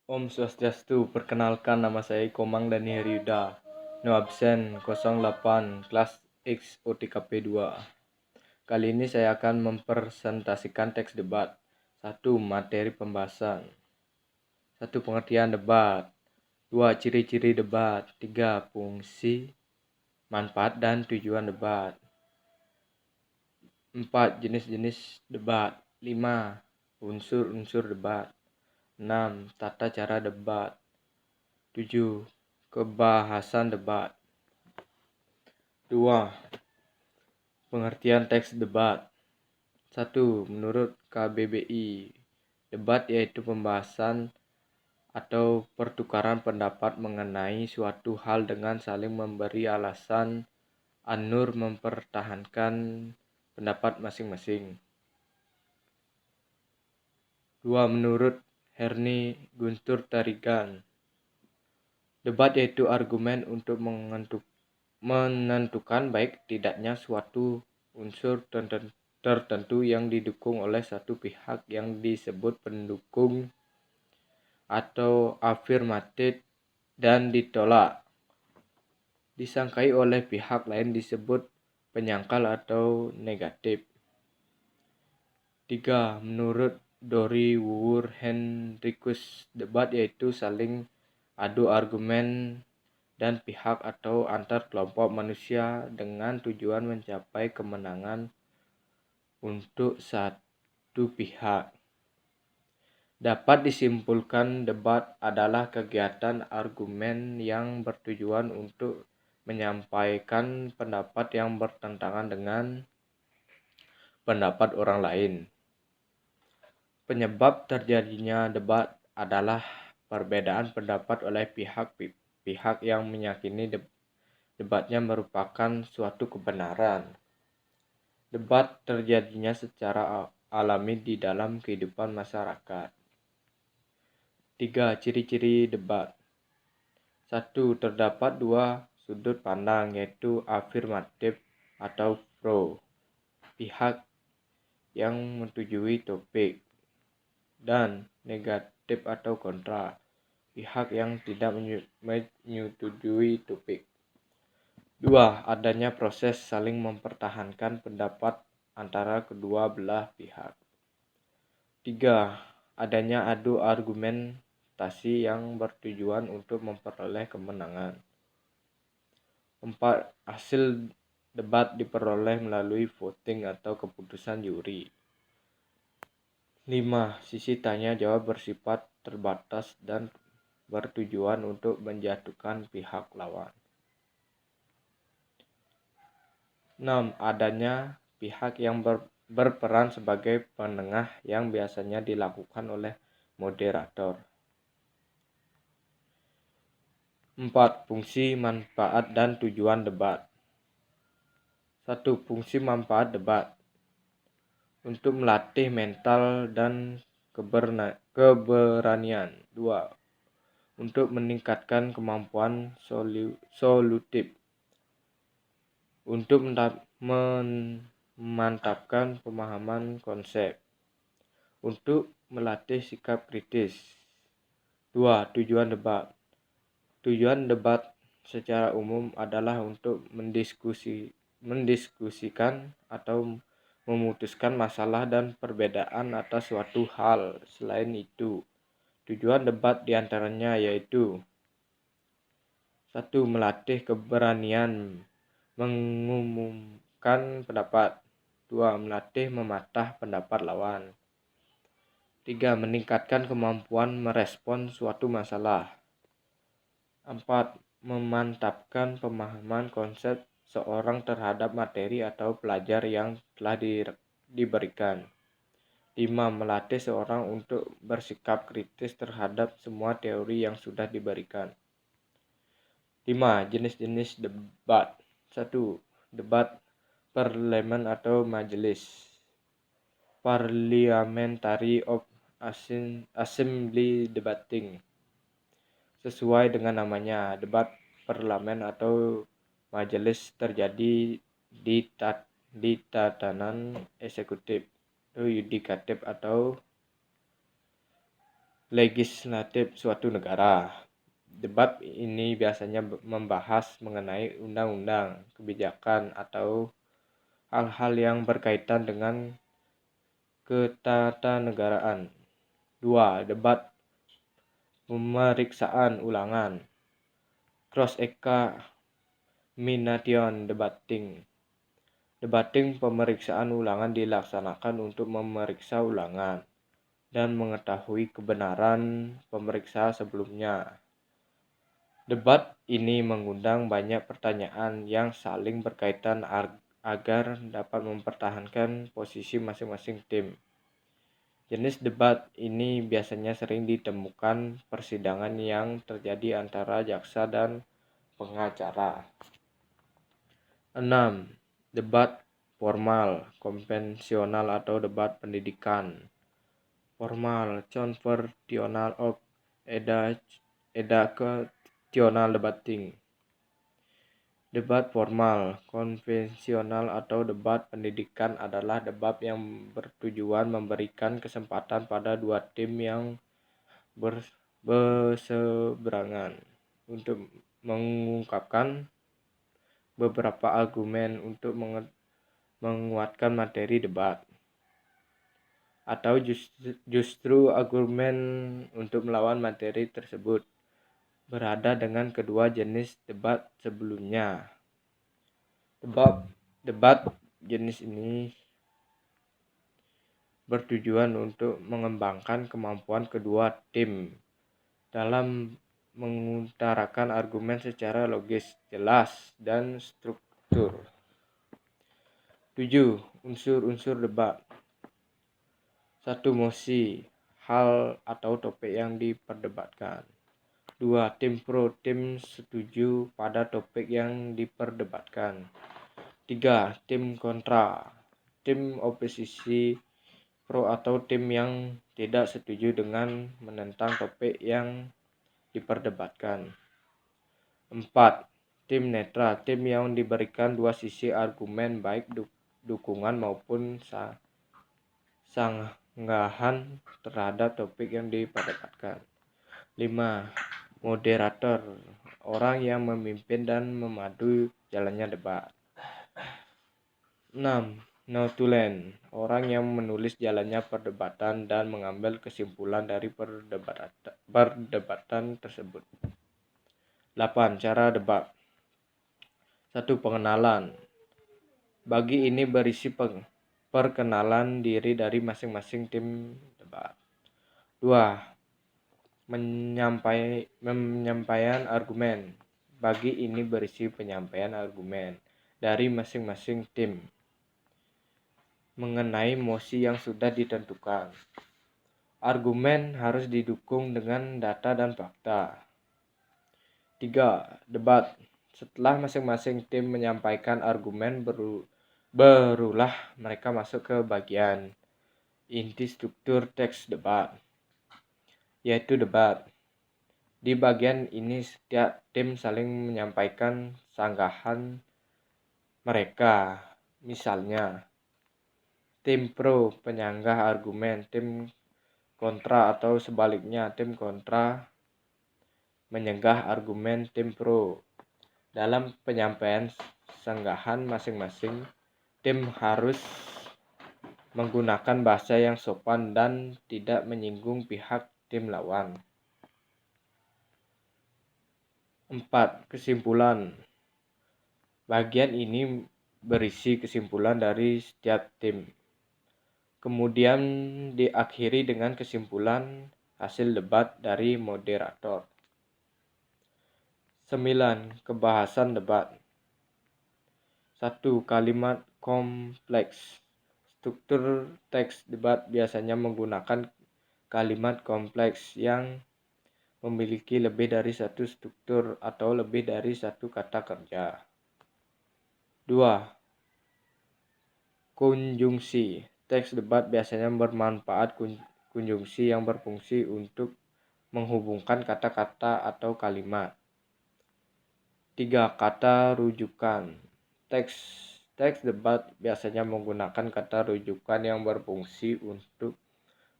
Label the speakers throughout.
Speaker 1: Om Swastiastu, perkenalkan nama saya Komang Dani Heriuda. No absen 08 kelas X OTKP 2. Kali ini saya akan mempresentasikan teks debat. 1. Materi pembahasan. 1. Pengertian debat. 2. Ciri-ciri debat. 3. Fungsi, manfaat, dan tujuan debat. 4. Jenis-jenis debat. 5. Unsur-unsur debat. 6. Tata cara debat. 7. Kebahasan debat. 2. Pengertian teks debat. 1. Menurut KBBI, debat yaitu pembahasan atau pertukaran pendapat mengenai suatu hal dengan saling memberi alasan anur mempertahankan pendapat masing-masing. 2. Menurut Herni Guntur Tarigan, debat yaitu argumen untuk menentukan baik tidaknya suatu unsur tertentu yang didukung oleh satu pihak yang disebut pendukung atau afirmatif dan ditolak, disangkai oleh pihak lain disebut penyangkal atau negatif. 3. Menurut Dori Wuur Hendrikus, debat yaitu saling adu argumen dan pihak atau antar kelompok manusia dengan tujuan mencapai kemenangan untuk satu pihak. Dapat disimpulkan debat adalah kegiatan argumen yang bertujuan untuk menyampaikan pendapat yang bertentangan dengan pendapat orang lain. Penyebab terjadinya debat adalah perbedaan pendapat oleh pihak yang meyakini debatnya merupakan suatu kebenaran. Debat terjadinya secara alami di dalam kehidupan masyarakat. 3. Ciri-ciri debat. 1. Terdapat dua sudut pandang, yaitu afirmatif atau pro, pihak yang menyetujui topik, dan negatif atau kontra, pihak yang tidak menyetujui topik. 2. Adanya proses saling mempertahankan pendapat antara kedua belah pihak. 3. Adanya adu argumentasi yang bertujuan untuk memperoleh kemenangan. 4. Hasil debat diperoleh melalui voting atau keputusan juri. 5. Sisi tanya jawab bersifat terbatas dan bertujuan untuk menjatuhkan pihak lawan. 6. Adanya pihak yang berperan sebagai penengah yang biasanya dilakukan oleh moderator. 4. Fungsi, manfaat, dan tujuan debat. 1. Fungsi manfaat debat. Untuk melatih mental dan keberanian. 2. Untuk meningkatkan kemampuan solutif. Untuk memantapkan pemahaman konsep. Untuk melatih sikap kritis. 2. Tujuan debat. Tujuan debat secara umum adalah untuk mendiskusikan atau memutuskan masalah dan perbedaan atas suatu hal. Selain itu, tujuan debat diantaranya yaitu 1. Melatih keberanian mengumumkan pendapat. 2. Melatih mematah pendapat lawan. 3. Meningkatkan kemampuan merespon suatu masalah. 4. Memantapkan pemahaman konsep seorang terhadap materi atau pelajar yang telah diberikan. 5. Melatih seorang untuk bersikap kritis terhadap semua teori yang sudah diberikan. 5. Jenis-jenis debat. 1. Debat parlemen atau majelis. Parliamentary of Assembly Debating. Sesuai dengan namanya, debat parlemen atau majelis terjadi di tatanan eksekutif, yudikatif, atau legislatif suatu negara. Debat ini biasanya membahas mengenai undang-undang, kebijakan, atau hal-hal yang berkaitan dengan ketatanegaraan. 2. Debat pemeriksaan ulangan. Cross-examination debating. Debating pemeriksaan ulangan dilaksanakan untuk memeriksa ulangan dan mengetahui kebenaran pemeriksa sebelumnya. Debat ini mengundang banyak pertanyaan yang saling berkaitan agar dapat mempertahankan posisi masing-masing tim. Jenis debat ini biasanya sering ditemukan persidangan yang terjadi antara jaksa dan pengacara. 6. Debat formal, konvensional atau debat pendidikan. Formal, conversational or educational debating. Debat formal, konvensional atau debat pendidikan adalah debat yang bertujuan memberikan kesempatan pada dua tim yang berseberangan untuk mengungkapkan beberapa argumen untuk menguatkan materi debat, atau justru argumen untuk melawan materi tersebut. Berada dengan kedua jenis debat sebelumnya. Debat jenis ini bertujuan untuk mengembangkan kemampuan kedua tim dalam mengutarakan argumen secara logis, jelas, dan struktur. 7. Unsur-unsur debat. 1. Mosi, hal atau topik yang diperdebatkan. 2. Tim pro, tim setuju pada topik yang diperdebatkan. 3. Tim kontra, tim oposisi pro atau tim yang tidak setuju dengan menentang topik yang diperdebatkan. 4. Tim netral, tim yang diberikan dua sisi argumen baik dukungan maupun sanggahan terhadap topik yang diperdebatkan. 5. Moderator, orang yang memimpin dan memadu jalannya debat. 6. Notulen, orang yang menulis jalannya perdebatan dan mengambil kesimpulan dari perdebatan tersebut. 8. Cara debat. 1. Pengenalan. Bagi ini berisi perkenalan diri dari masing-masing tim debat. 2. Penyampaian argumen. Bagi ini berisi penyampaian argumen dari masing-masing tim mengenai mosi yang sudah ditentukan. Argumen harus didukung dengan data dan fakta. 3. Debat. Setelah masing-masing tim menyampaikan argumen, barulah mereka masuk ke bagian inti struktur teks debat, yaitu debat. Di bagian ini setiap tim saling menyampaikan sanggahan mereka. Misalnya, tim pro penyanggah argumen, tim kontra atau sebaliknya, tim kontra menyanggah argumen tim pro. Dalam penyampaian sanggahan masing-masing, tim harus menggunakan bahasa yang sopan dan tidak menyinggung pihak tim lawan. 4. Kesimpulan. Bagian ini berisi kesimpulan dari setiap tim. Kemudian diakhiri dengan kesimpulan hasil debat dari moderator. 9. Kebahasan debat. 1. Kalimat kompleks. Struktur teks debat biasanya menggunakan kalimat kompleks yang memiliki lebih dari satu struktur atau lebih dari satu kata kerja. 2. Konjungsi. Teks debat biasanya bermanfaat konjungsi yang berfungsi untuk menghubungkan kata-kata atau kalimat. 3. Kata rujukan. Teks debat biasanya menggunakan kata rujukan yang berfungsi untuk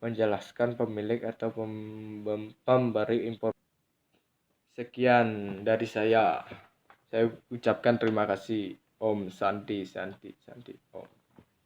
Speaker 1: menjelaskan pemilik atau pemberi informasi. Sekian dari saya. Saya ucapkan terima kasih. Om Santi Santi Santi Om.